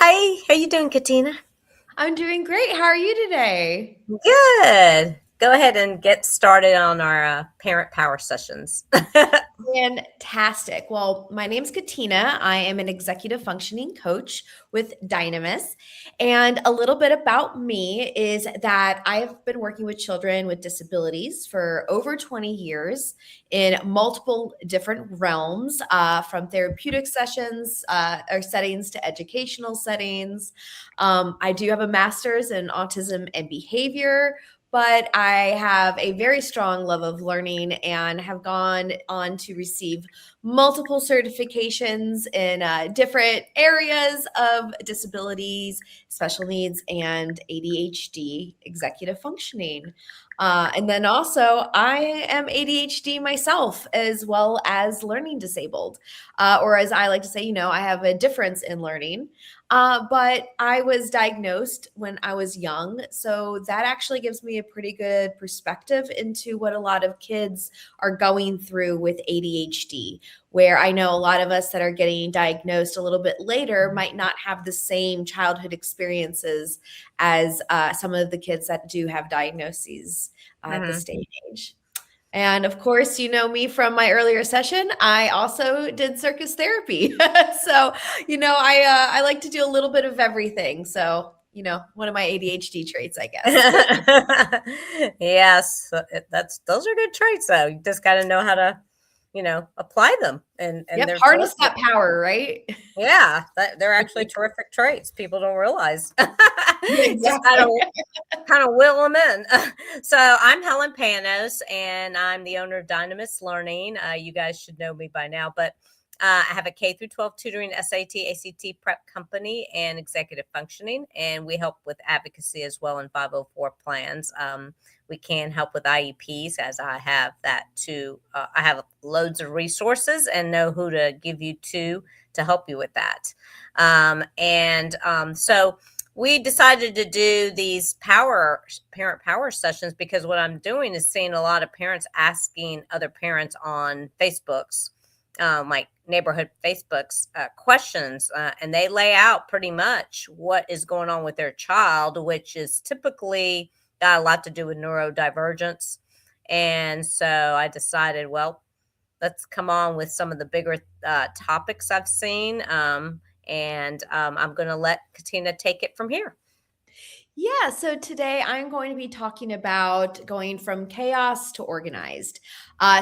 Hi, how you doing, Katina? I'm doing great. How are you today? Good. Go ahead and get started on our parent power sessions. Fantastic. Well, my name's Katina. I am an executive functioning coach with Dynamis. And a little bit about me is that I've been working with children with disabilities for over 20 years in multiple different realms, from therapeutic sessions or settings to educational settings. I do have a master's in autism and behavior, but I have a very strong love of learning and have gone on to receive multiple certifications in different areas of disabilities, special needs, and ADHD executive functioning. And then also, I am ADHD myself, as well as learning disabled, or as I like to say, I have a difference in learning. But I was diagnosed when I was young. So that actually gives me a pretty good perspective into what a lot of kids are going through with ADHD, where I know a lot of us that are getting diagnosed a little bit later might not have the same childhood experiences as some of the kids that do have diagnoses at this Mhm. day and age. And of course, you know me from my earlier session. I also did circus therapy. So, I like to do a little bit of everything. So, one of my ADHD traits, I guess. Yes, that's those are good traits though. You just got to know how to, apply them and Yep, they're harness terrific. that power, right? Yeah, they're actually terrific traits. People don't realize. Just Exactly. kind of will them in. So I'm Helen Panos, and I'm the owner of Dynamis Learning. You guys should know me by now, but I have a K through 12 tutoring, SAT, ACT prep company, and executive functioning, and we help with advocacy as well in 504 plans. We can help with IEPs, as I have that too. I have loads of resources and know who to give you to help you with that. So we decided to do these parent power sessions because what I'm doing is seeing a lot of parents asking other parents on Facebooks, like neighborhood Facebooks, questions, and they lay out pretty much what is going on with their child, which is typically got a lot to do with neurodivergence. And so I decided, well, let's come on with some of the bigger topics I've seen. I'm going to let Katina take it from here. Yeah, so today I'm going to be talking about going from chaos to organized.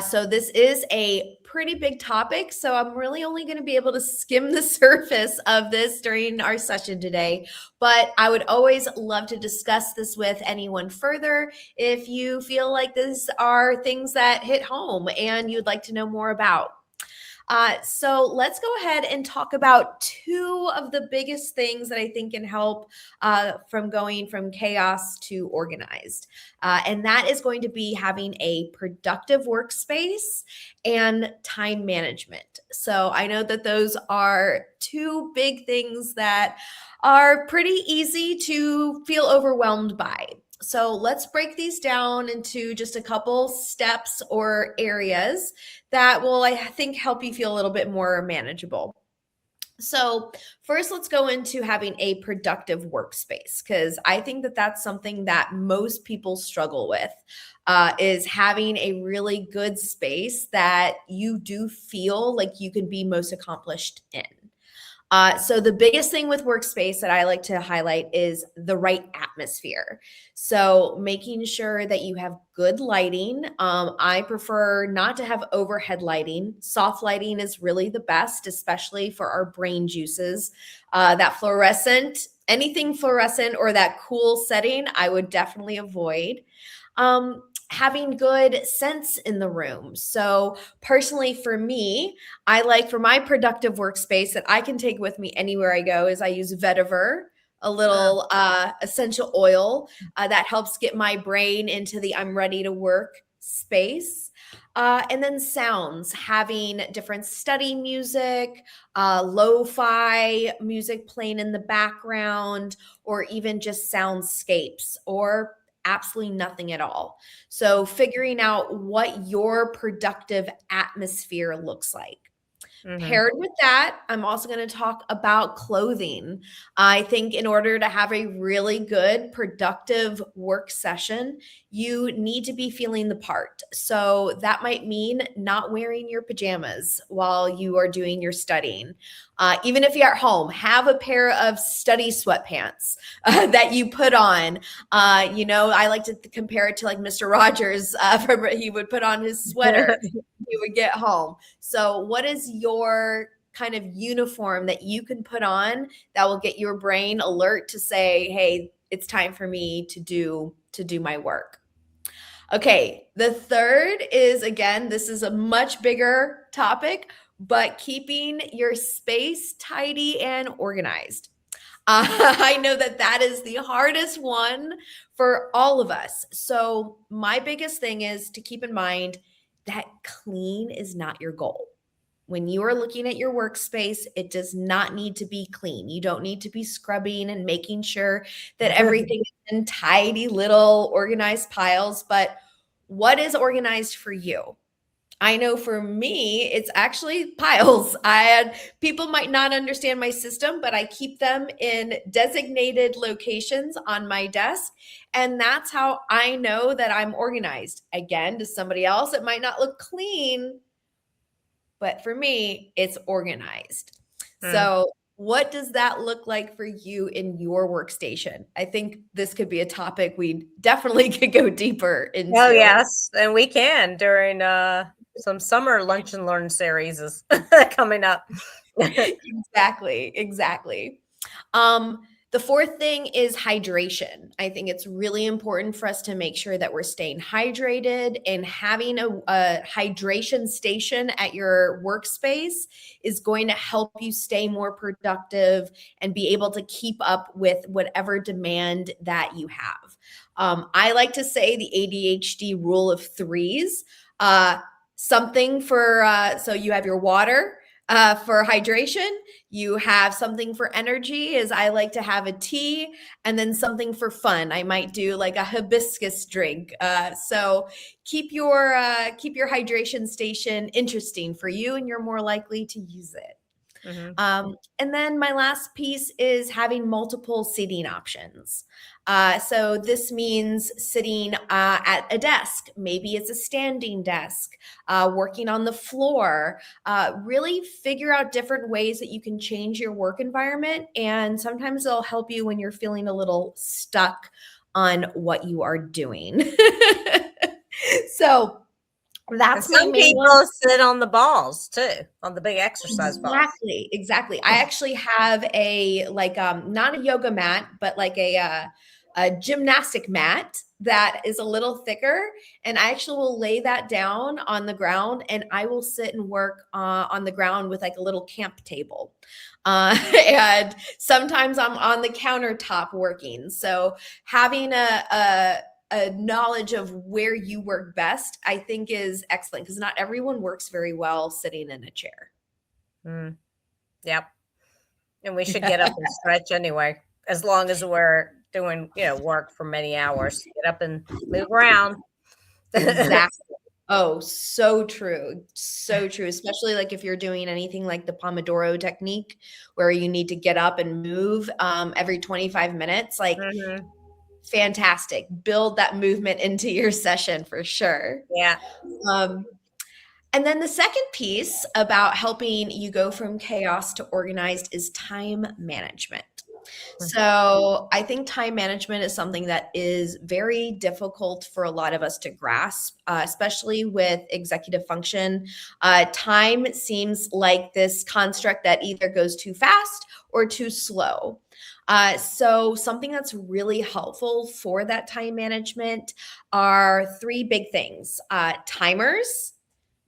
So this is a pretty big topic, so I'm really only going to be able to skim the surface of this during our session today. But I would always love to discuss this with anyone further if you feel like these are things that hit home and you'd like to know more about. So let's go ahead and talk about two of the biggest things that I think can help from going from chaos to organized. And that is going to be having a productive workspace and time management. So I know that those are two big things that are pretty easy to feel overwhelmed by. So let's break these down into just a couple steps or areas that will, I think, help you feel a little bit more manageable. So, first, let's go into having a productive workspace because I think that that's something that most people struggle with. Is having a really good space that you do feel like you can be most accomplished in. So the biggest thing with workspace that I like to highlight is the right atmosphere. So making sure that you have good lighting. I prefer not to have overhead lighting. Soft lighting is really the best, especially for our brain juices. That fluorescent, anything fluorescent or that cool setting, I would definitely avoid. Having good scents in the room. So personally for me, I like for my productive workspace that I can take with me anywhere I go is I use vetiver, a Uh, little essential oil that helps get my brain into the I'm ready to work space. And then sounds, having different study music, lo-fi music playing in the background, or even just soundscapes or absolutely nothing at all. So figuring out what your productive atmosphere looks like. Mhm. Paired with that, I'm also going to talk about clothing. I think in order to have a really good, productive work session, you need to be feeling the part. So that might mean not wearing your pajamas while you are doing your studying. Even if you're at home, have a pair of study sweatpants that you put on. I like to compare it to like Mr. Rogers. He would put on his sweater. He would get home. So, what is your kind of uniform that you can put on that will get your brain alert to say, "Hey, it's time for me to do my work." Okay, the third is, again, this is a much bigger topic, but keeping your space tidy and organized. I know that that is the hardest one for all of us. So, my biggest thing is to keep in mind that clean is not your goal. When you are looking at your workspace, it does not need to be clean. You don't need to be scrubbing and making sure that everything is in tidy little organized piles. But what is organized for you? I know for me, it's actually piles. People might not understand my system, but I keep them in designated locations on my desk. And that's how I know that I'm organized. Again, to somebody else, it might not look clean, but for me, it's organized. Mm. So, what does that look like for you in your workstation? I think this could be a topic we definitely could go deeper Oh, into. yes, and we can during, some summer lunch and learn series is coming up. Exactly, exactly. Um, the fourth thing is hydration. I think it's really important for us to make sure that we're staying hydrated, and having a hydration station at your workspace is going to help you stay more productive and be able to keep up with whatever demand that you have. I like to say the ADHD rule of threes. Uh, Something for, so you have your water for hydration, you have something for energy, as I like to have a tea, and then something for fun. I might do like a hibiscus drink. So keep your hydration station interesting for you, and you're more likely to use it. Mhm. And then my last piece is having multiple seating options. So this means sitting at a desk. Maybe it's a standing desk, working on the floor. Really figure out different ways that you can change your work environment. And sometimes they'll help you when you're feeling a little stuck on what you are doing. So And that's my some main one. people sit on the balls too, on the big exercise balls. Exactly, exactly. I actually have a like not a yoga mat, but like a gymnastic mat that is a little thicker, and I actually will lay that down on the ground, and I will sit and work on the ground with like a little camp table. And sometimes I'm on the countertop working. So having a knowledge of where you work best, I think is excellent, because not everyone works very well sitting in a chair. Mm, yep, and we should get up and stretch anyway, as long as we're doing, work for many hours. Get up and move around. Exactly. Oh, so true. So true. Especially like if you're doing anything like the Pomodoro technique, where you need to get up and move every 25 minutes. Like, Mhm. fantastic. Build that movement into your session for sure. Yeah. Um, And then the second piece about helping you go from chaos to organized is time management. So I think time management is something that is very difficult for a lot of us to grasp, especially with executive function. Time seems like this construct that either goes too fast or too slow. So something that's really helpful for that time management are three big things: timers,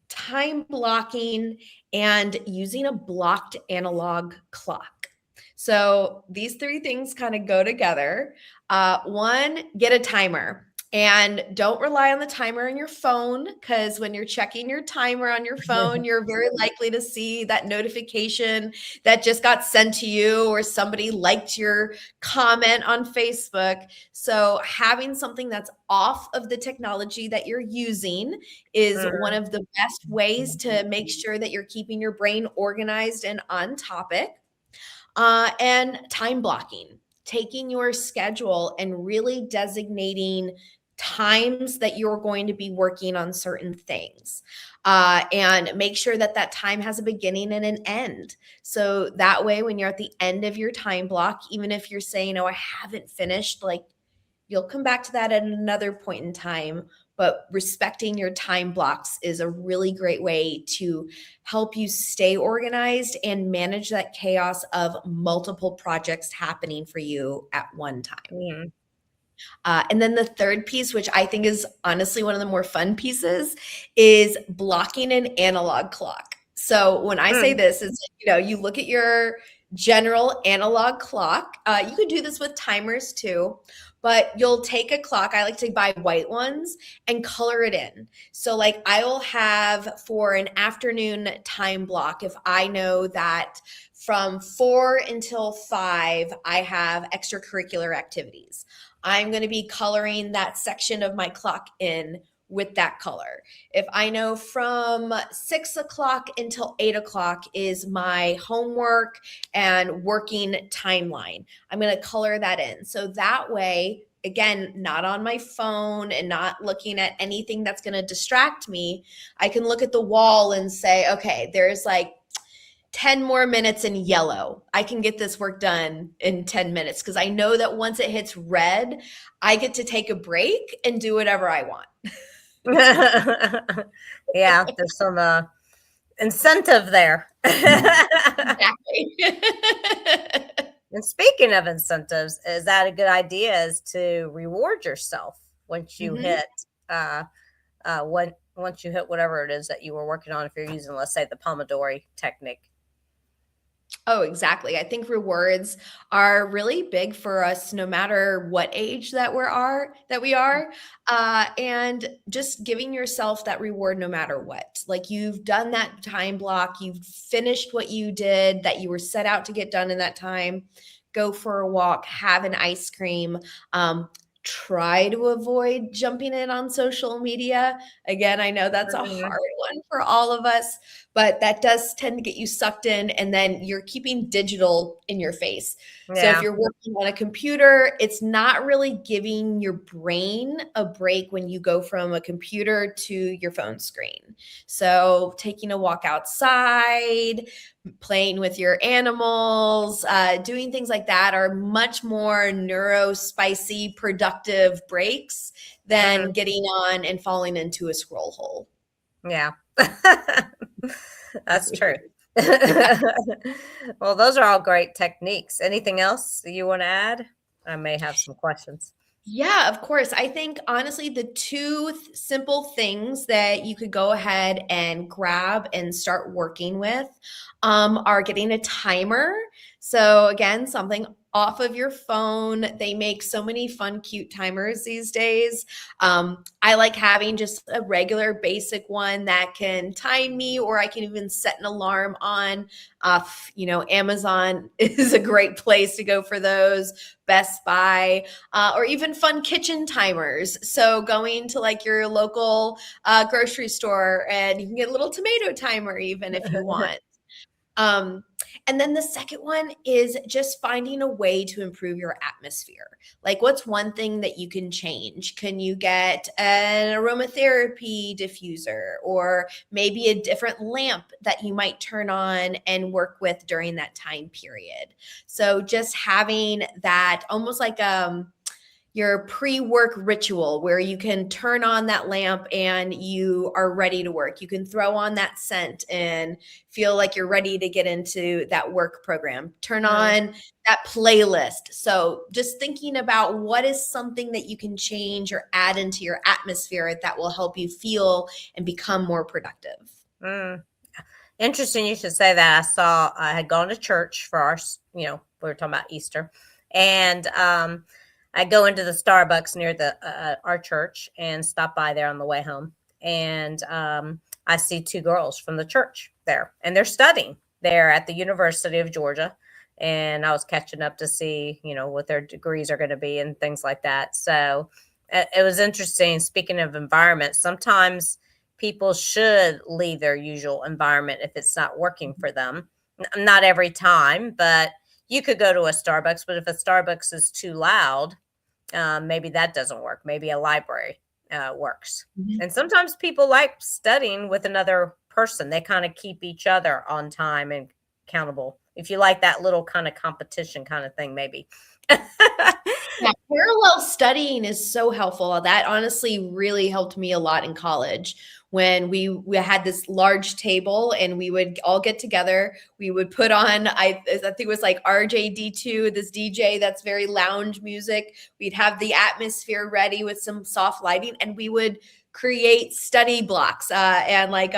time blocking, and using a blocked analog clock. So these three things kind of go together. One, get a timer. And don't rely on the timer on your phone, because when you're checking your timer on your phone, you're very likely to see that notification that just got sent to you, or somebody liked your comment on Facebook. So having something that's off of the technology that you're using is one Mm, of the best ways to make sure that you're keeping your brain organized and on topic. And time blocking, taking your schedule and really designating times that you're going to be working on certain things. And make sure that that time has a beginning and an end. So that way, when you're at the end of your time block, even if you're saying, oh, I haven't finished, like, you'll come back to that at another point in time. But respecting your time blocks is a really great way to help you stay organized and manage that chaos of multiple projects happening for you at one time. mm, And then the third piece, which I think is honestly one of the more fun pieces, is blocking an analog clock. So when I say mm, this, is, you look at your general analog clock. You could do this with timers too, but you'll take a clock. I like to buy white ones and color it in. So like I will have for an afternoon time block, if I know that from 4 until 5, I have extracurricular activities. I'm going to be coloring that section of my clock in with that color. If I know from 6 o'clock until 8 o'clock is my homework and working timeline, I'm going to color that in. So that way, again, not on my phone and not looking at anything that's going to distract me, I can look at the wall and say, okay, there's like 10 more minutes in yellow. I can get this work done in 10 minutes, because I know that once it hits red, I get to take a break and do whatever I want. mm. Yeah, there's some incentive there. Exactly. And speaking of incentives, is that a good idea? Is to reward yourself once you Mhm. hit once you hit whatever it is that you were working on? If you're using, let's say, the Pomodoro technique. Oh, exactly. I think rewards are really big for us, no matter what age that we are, and just giving yourself that reward no matter what. Like, you've done that time block, you've finished what you did that you were set out to get done in that time. Go for a walk, have an ice cream. Try to avoid jumping in on social media. Again, I know that's a Mhm. hard one for all of us, but that does tend to get you sucked in, and then you're keeping digital in your face. So if Yeah. you're working on a computer, it's not really giving your brain a break when you go from a computer to your phone screen. So taking a walk outside, playing with your animals, doing things like that are much more neurospicy, productive breaks than Mhm. getting on and falling into a scroll hole. Yeah. That's true. Yeah. Well, those are all great techniques. Anything else you want to add? I may have some questions. Yeah, of course. I think honestly, the two simple things that you could go ahead and grab and start working with are getting a timer. So, again, something off of your phone. They make so many fun, cute timers these days. I like having just a regular, basic one that can time me, or I can even set an alarm on. Amazon is a great place to go for those. Best Buy, or even fun kitchen timers. So going to like your local grocery store, and you can get a little tomato timer even if you want. Um, and then the second one is just finding a way to improve your atmosphere. Like, what's one thing that you can change? Can you get an aromatherapy diffuser, or maybe a different lamp that you might turn on and work with during that time period? So just having that almost like your pre-work ritual, where you can turn on that lamp and you are ready to work. You can throw on that scent and feel like you're ready to get into that work program. Turn Mm, on that playlist. So just thinking about what is something that you can change or add into your atmosphere that will help you feel and become more productive. mm. Interesting you should say that. I had gone to church for we were talking about Easter. And I go into the Starbucks near the our church and stop by there on the way home, and I see two girls from the church there, and they're studying. They're at the University of Georgia, and I was catching up to see, what their degrees are going to be and things like that. So it was interesting. Speaking of environment, sometimes people should leave their usual environment if it's not working for them. Not every time, but you could go to a Starbucks, but if a Starbucks is too loud, maybe that doesn't work. Maybe a library works. Mhm. And sometimes people like studying with another person. They kind of keep each other on time and accountable. If you like that little kind of competition kind of thing, maybe. Yeah, parallel studying is so helpful. That honestly really helped me a lot in college when we had this large table and we would all get together. We would put on, I think it was like RJD2, this DJ that's very lounge music. We'd have the atmosphere ready with some soft lighting, and we would create study blocks and like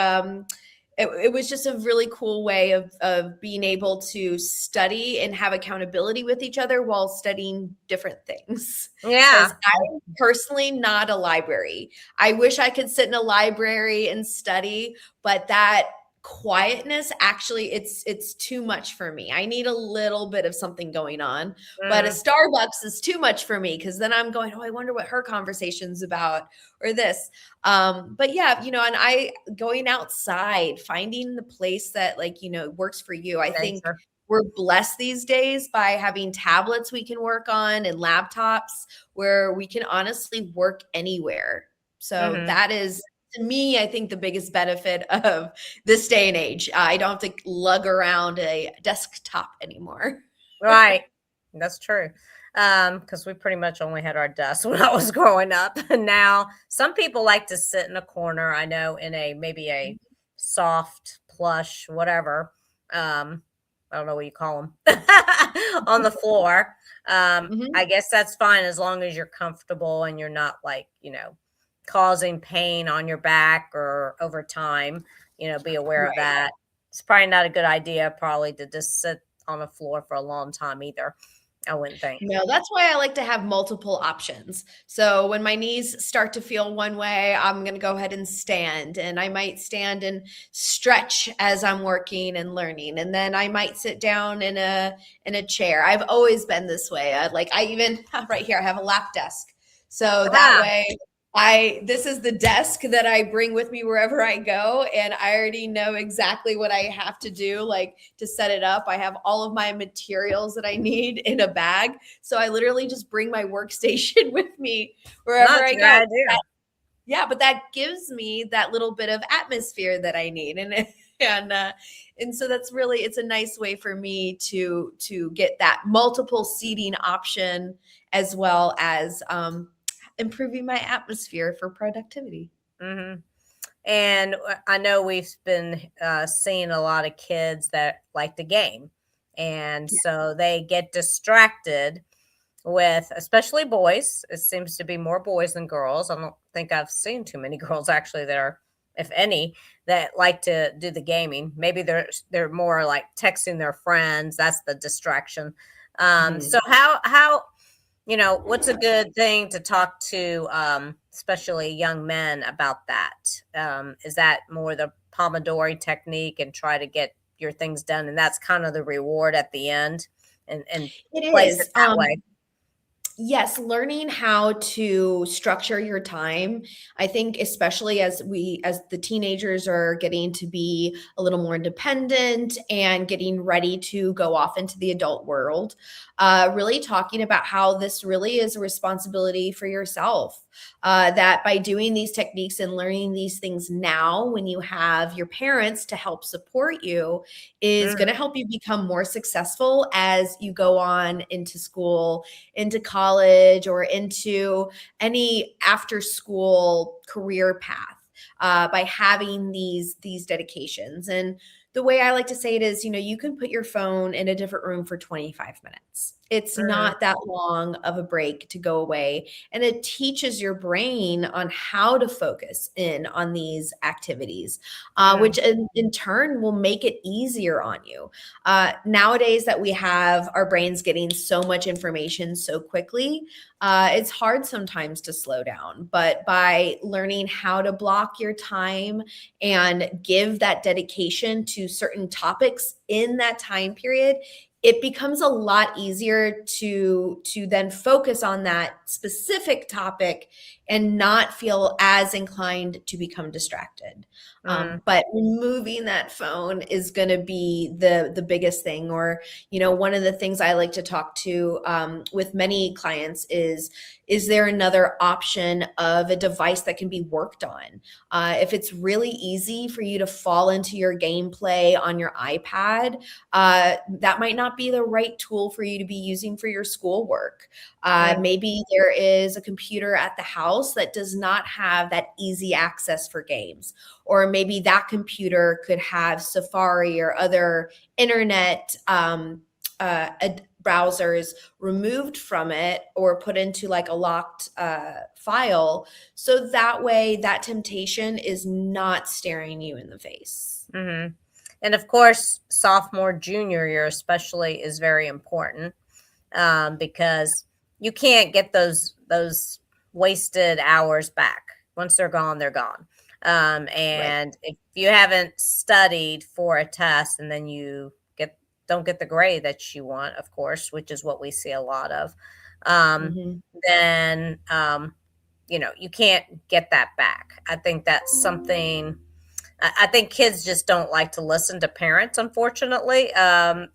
it was just a really cool way of being able to study and have accountability with each other while studying different things. Because Yeah. I'm personally not a library. I wish I could sit in a library and study, but that quietness actually it's too much for me. I need a little bit of something going on. But a Mhm. Starbucks is too much for me because then I'm going, oh, I wonder what her conversation's about or this. But yeah, and I going outside, finding the place that works for you. I think Nature. we're blessed these days by having tablets we can work on and laptops where we can honestly work anywhere. So Mhm. that is to me, I think the biggest benefit of this day and age. I don't have to lug around a desktop anymore. Right. That's true. Because we pretty much only had our desks when I was growing up. And now some people like to sit in a corner, I know, in a maybe a soft plush, whatever. I don't know what you call them on the floor. Mhm. I guess that's fine as long as you're comfortable and you're not like, causing pain on your back or over time, be aware of Right. that. It's probably not a good idea, probably, to just sit on the floor for a long time either, I wouldn't think. No, that's why I like to have multiple options. So when my knees start to feel one way, I'm going to go ahead and stand, and I might stand and stretch as I'm working and learning. And then I might sit down in a chair. I've always been this way. I even right here I have a lap desk. So that Ah, way this is the desk that I bring with me wherever I go, and I already know exactly what I have to do, like to set it up. I have all of my materials that I need in a bag, so I literally just bring my workstation with me no, wherever that's I a good go. idea. Yeah, but that gives me that little bit of atmosphere that I need, and and so that's really it's a nice way for me to get that multiple seating option as well as improving my atmosphere for productivity. Mhm. And I know we've been seeing a lot of kids that like to game. And so they get distracted with, especially boys. It seems to be more boys than girls. I don't think I've seen too many girls actually that are, if any, that like to do the gaming. Maybe they're more like texting their friends. That's the distraction. Mhm. So what's a good thing to talk to, especially young men about that? Is that more the Pomodori technique and try to get your things done, and that's kind of the reward at the end, and It place it is. that way? Yes, learning how to structure your time. I think especially as the teenagers are getting to be a little more independent and getting ready to go off into the adult world, really talking about how this really is a responsibility for yourself. That by doing these techniques and learning these things now, when you have your parents to help support you, is Mhm, going to help you become more successful as you go on into school, into college, or into any after school career path by having these dedications. And the way I like to say it is, you can put your phone in a different room for 25 minutes. It's Mhm. not that long of a break to go away. And it teaches your brain on how to focus in on these activities, Mhm. which in turn will make it easier on you. Nowadays that we have our brains getting so much information so quickly, it's hard sometimes to slow down. But by learning how to block your time and give that dedication to certain topics in that time period, it becomes a lot easier to then focus on that specific topic and not feel as inclined to become distracted. Mhm. But removing that phone is going to be the biggest thing. Or, one of the things I like to talk to with many clients is there another option of a device that can be worked on? If it's really easy for you to fall into your gameplay on your iPad, that might not be the right tool for you to be using for your schoolwork. Mhm. Maybe there is a computer at the house that does not have that easy access for games. Or maybe that computer could have Safari or other internet browsers removed from it or put into like a locked file. So that way, that temptation is not staring you in the face. Mhm. And of course, sophomore, junior year especially is very important, because you can't get those wasted hours back. Once they're gone, they're gone. Right. And if you haven't studied for a test and then you don't get the grade that you want, of course, which is what we see a lot of, um, Mhm. then you can't get that back. I think that's something. I think kids just don't like to listen to parents, unfortunately,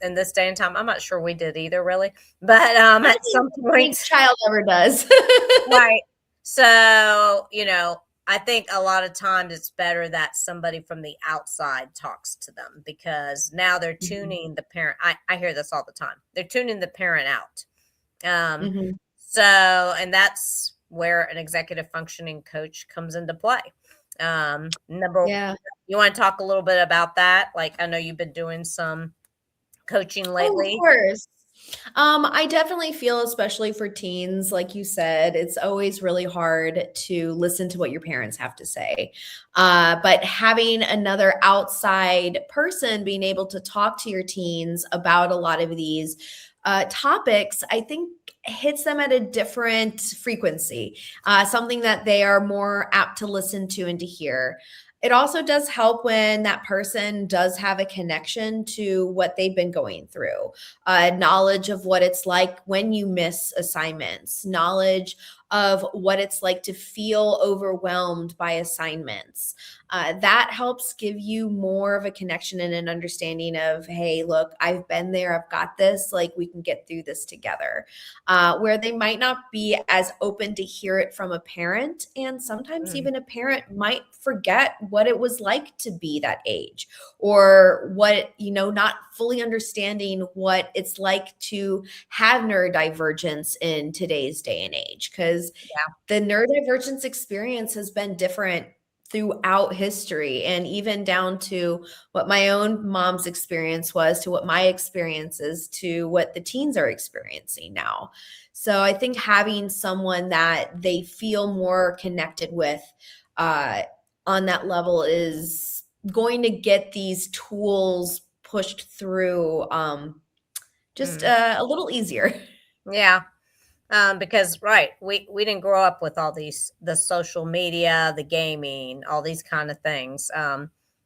in this day and time. I'm not sure we did either, really, but I don't at think some any point, child ever does. right? So, I think a lot of times it's better that somebody from the outside talks to them because now they're Mhm. tuning the parent. I hear this all the time. They're tuning the parent out. Um, Mhm. so, and that's where an executive functioning coach comes into play. Number Yeah. You wanna talk a little bit about that? Like, I know you've been doing some coaching Oh, of lately. course. I definitely feel, especially for teens, like you said, it's always really hard to listen to what your parents have to say. But having another outside person being able to talk to your teens about a lot of these topics, I think hits them at a different frequency, something that they are more apt to listen to and to hear. It also does help when that person does have a connection to what they've been going through, knowledge of what it's like when you miss assignments, knowledge of what it's like to feel overwhelmed by assignments. That helps give you more of a connection and an understanding of, hey, look, I've been there, I've got this, like we can get through this together. Where they might not be as open to hear it from a parent. And sometimes Mm, even a parent might forget what it was like to be that age, or what, not fully understanding what it's like to have neurodivergence in today's day and age. Because yeah. the neurodivergence experience has been different throughout history, and even down to what my own mom's experience was, to what my experience is, to what the teens are experiencing now. So I think having someone that they feel more connected with uh, on that level is going to get these tools pushed through just Mm, a little easier. yeah. Because right, we didn't grow up with all the social media, the gaming, all these kind of things.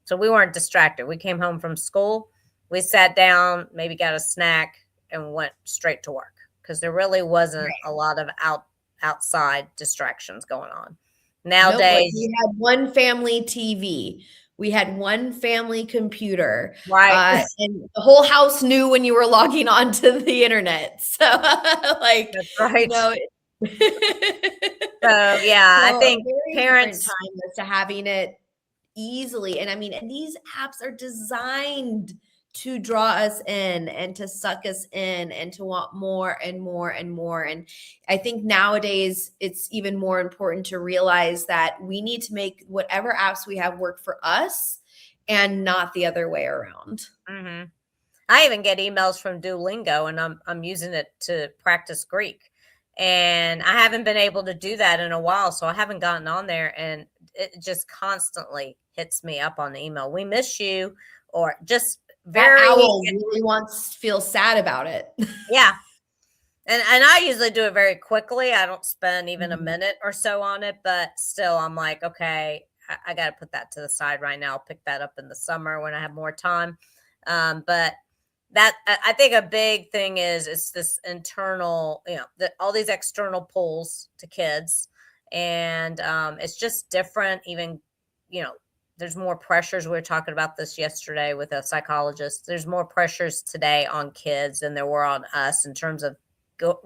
So we weren't distracted. We came home from school, we sat down, maybe got a snack, and went straight to work because there really wasn't a lot of outside distractions going on. Nope, like, Nowadays, we had one family TV. We had one family computer, right? and the whole house knew when you were logging on to the internet. So, like, That's you right. know, So yeah, I so a think very different parents. time as to having it easily. And I mean, and these apps are designed to draw us in and to suck us in and to want more and more and more. And I think nowadays it's even more important to realize that we need to make whatever apps we have work for us and not the other way around. Mhm. I even get emails from Duolingo, and I'm using it to practice Greek. And I haven't been able to do that in a while, so I haven't gotten on there, and it just constantly hits me up on the email. We miss you, or just That very owl really feels sad about it. yeah. And I usually do it very quickly. I don't spend even a Mhm. minute or so on it, but still I'm like, okay, I got to put that to the side right now. I'll pick that up in the summer when I have more time. But that I think a big thing is it's this internal, all these external pulls to kids, and it's just different. Even, you know, there's more pressures. We were talking about this yesterday with a psychologist. There's more pressures today on kids than there were on us in terms of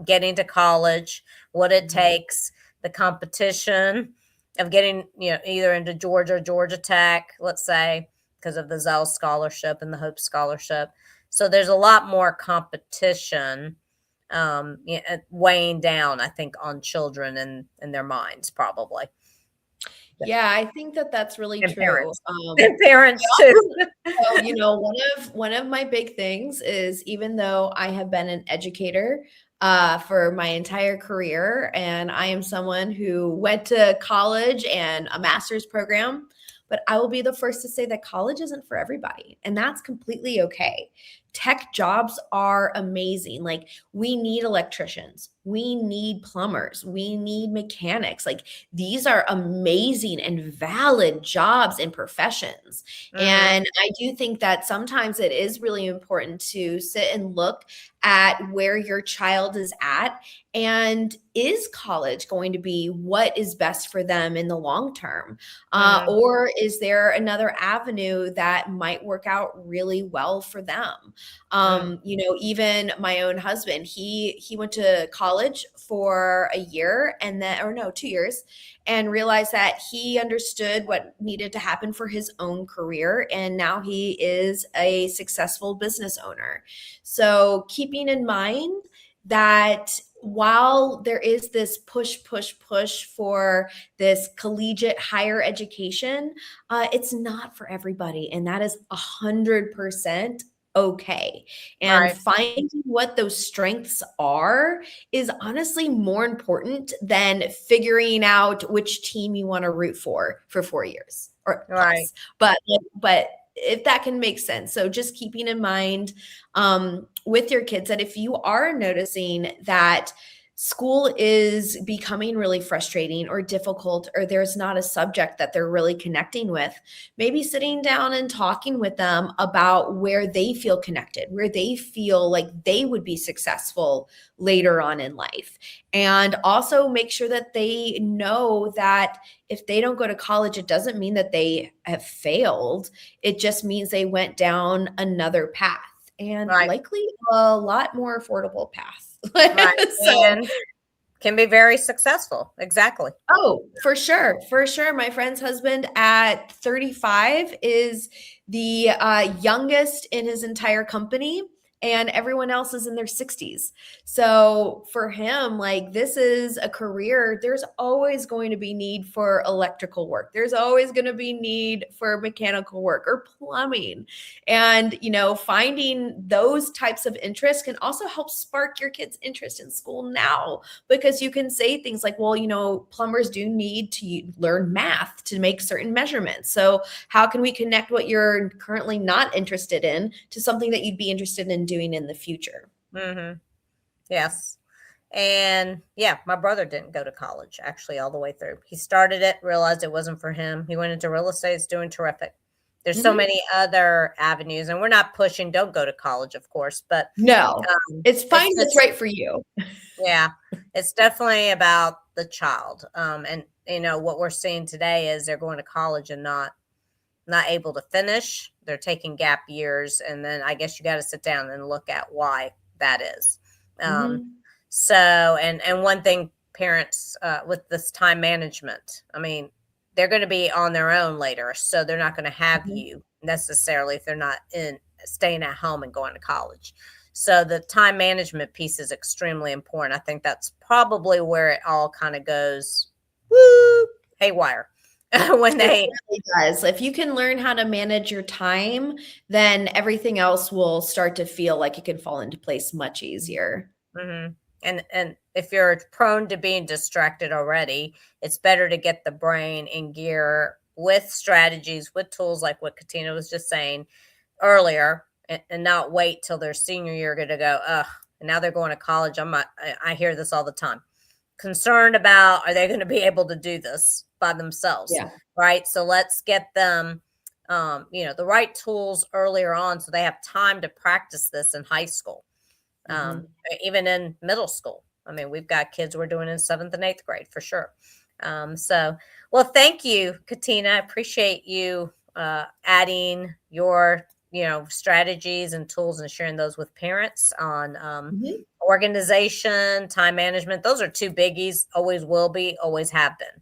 getting to college, what it Mhm. takes, the competition of getting, either into Georgia Tech, let's say, because of the Zell Scholarship and the Hope Scholarship. So there's a lot more competition, weighing down, I think, on children and their minds, probably, Yeah, I think that that's really and true. parents, and parents too. So, one of my big things is even though I have been an educator for my entire career, and I am someone who went to college and a master's program, but I will be the first to say that college isn't for everybody, and that's completely okay. Tech jobs are amazing. Like, we need electricians, we need plumbers, we need mechanics. Like, these are amazing and valid jobs and professions. Mhm, And I do think that sometimes it is really important to sit and look at where your child is at, and is college going to be what is best for them in the long term? mhm, Or is there another avenue that might work out really well for them? mm, Even my own husband, he went to college for a year, and then, or no, 2 years, and realized that he understood what needed to happen for his own career. And now he is a successful business owner. So, keeping in mind that while there is this push for this collegiate higher education, it's not for everybody. And that is 100% okay. And right, finding what those strengths are is honestly more important than figuring out which team you want to root for 4 years or right, plus. But if that can make sense. So just keeping in mind with your kids that if you are noticing that school is becoming really frustrating or difficult, or there's not a subject that they're really connecting with, maybe sitting down and talking with them about where they feel connected, where they feel like they would be successful later on in life. And also make sure that they know that if they don't go to college, it doesn't mean that they have failed. It just means they went down another path, and right, likely a lot more affordable path. right, So, and can be very successful. Exactly. oh, for sure, for sure. My friend's husband at 35 is the youngest in his entire company, and everyone else is in their 60s. So for him, like, this is a career. There's always going to be need for electrical work. There's always going to be need for mechanical work or plumbing. And, finding those types of interests can also help spark your kids' interest in school now, because you can say things like, well, plumbers do need to learn math to make certain measurements. So, how can we connect what you're currently not interested in to something that you'd be interested in doing in the future? Mhm. Yes. And yeah, my brother didn't go to college actually all the way through. He started it, realized it wasn't for him. He went into real estate, it's doing terrific. There's so Mhm. many other avenues, and we're not pushing don't go to college, of course, but No, it's it's find what's just right for you. yeah, it's definitely about the child. And what we're seeing today is they're going to college and not able to finish. They're taking gap years, and then I guess you got to sit down and look at why that is. Um, Mhm. so, and one thing, parents, with this time management, I mean, they're going to be on their own later, so they're not going to have Mhm. you necessarily if they're not in staying at home and going to college. So the time management piece is extremely important. I think that's probably where it all kind of goes woo haywire. when It they really does. If you can learn how to manage your time, then everything else will start to feel like it can fall into place much easier. Mhm. And if you're prone to being distracted already, it's better to get the brain in gear with strategies, with tools like what Katina was just saying earlier, and not wait till their senior year to go, ugh, and now they're going to college. I hear this all the time. Concerned about, are they going to be able to do this by themselves? Yeah. Right. So let's get them the right tools earlier on so they have time to practice this in high school, um, Mhm. even in middle school. I mean, we've got kids we're doing in 7th and 8th grade for sure. So, well, thank you, Katina. I appreciate you adding your, strategies and tools and sharing those with parents on Mhm. organization, time management. Those are two biggies. Always will be. Always have been.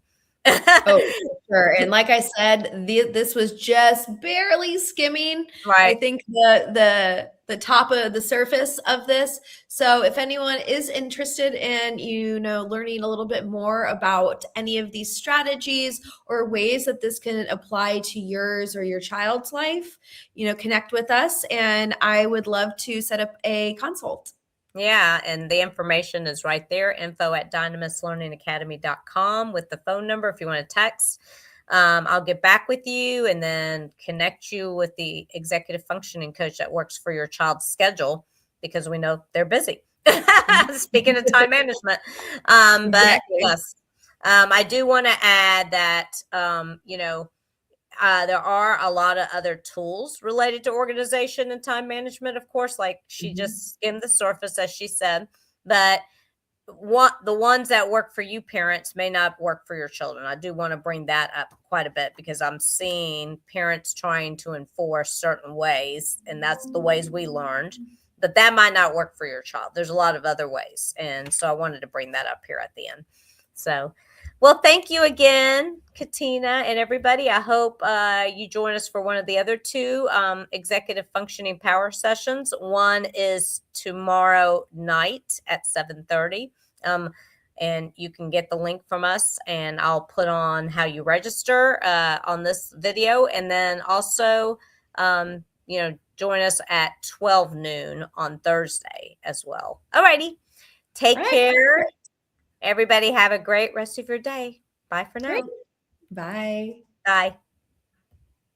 Oh, for sure, and like I said, this was just barely skimming, I Right. think the top of the surface of this. So if anyone is interested in, learning a little bit more about any of these strategies or ways that this can apply to yours or your child's life, connect with us, and I would love to set up a consult. Yeah, and the information is right there, info@dynamislearningacademy.com with the phone number if you want to text. I'll get back with you and then connect you with the executive functioning coach that works for your child's schedule because we know they're busy. Mhm. Speaking of time management. But Exactly. yes, I do want to add that, there are a lot of other tools related to organization and time management, of course, like she Mhm. just skimmed the surface, as she said. But the ones that work for you parents may not work for your children. I do want to bring that up quite a bit because I'm seeing parents trying to enforce certain ways, and that's the ways we learned. But that might not work for your child. There's a lot of other ways. And so I wanted to bring that up here at the end. So, well, thank you again, Katina, and everybody. I hope you join us for one of the other two executive functioning power sessions. One is tomorrow night at 7:30. Um, and you can get the link from us, and I'll put on how you register on this video, and then also, join us at 12 noon on Thursday as well. Alrighty, All take right, care. perfect. Everybody have a great rest of your day. Bye for Great. now. Bye. Bye.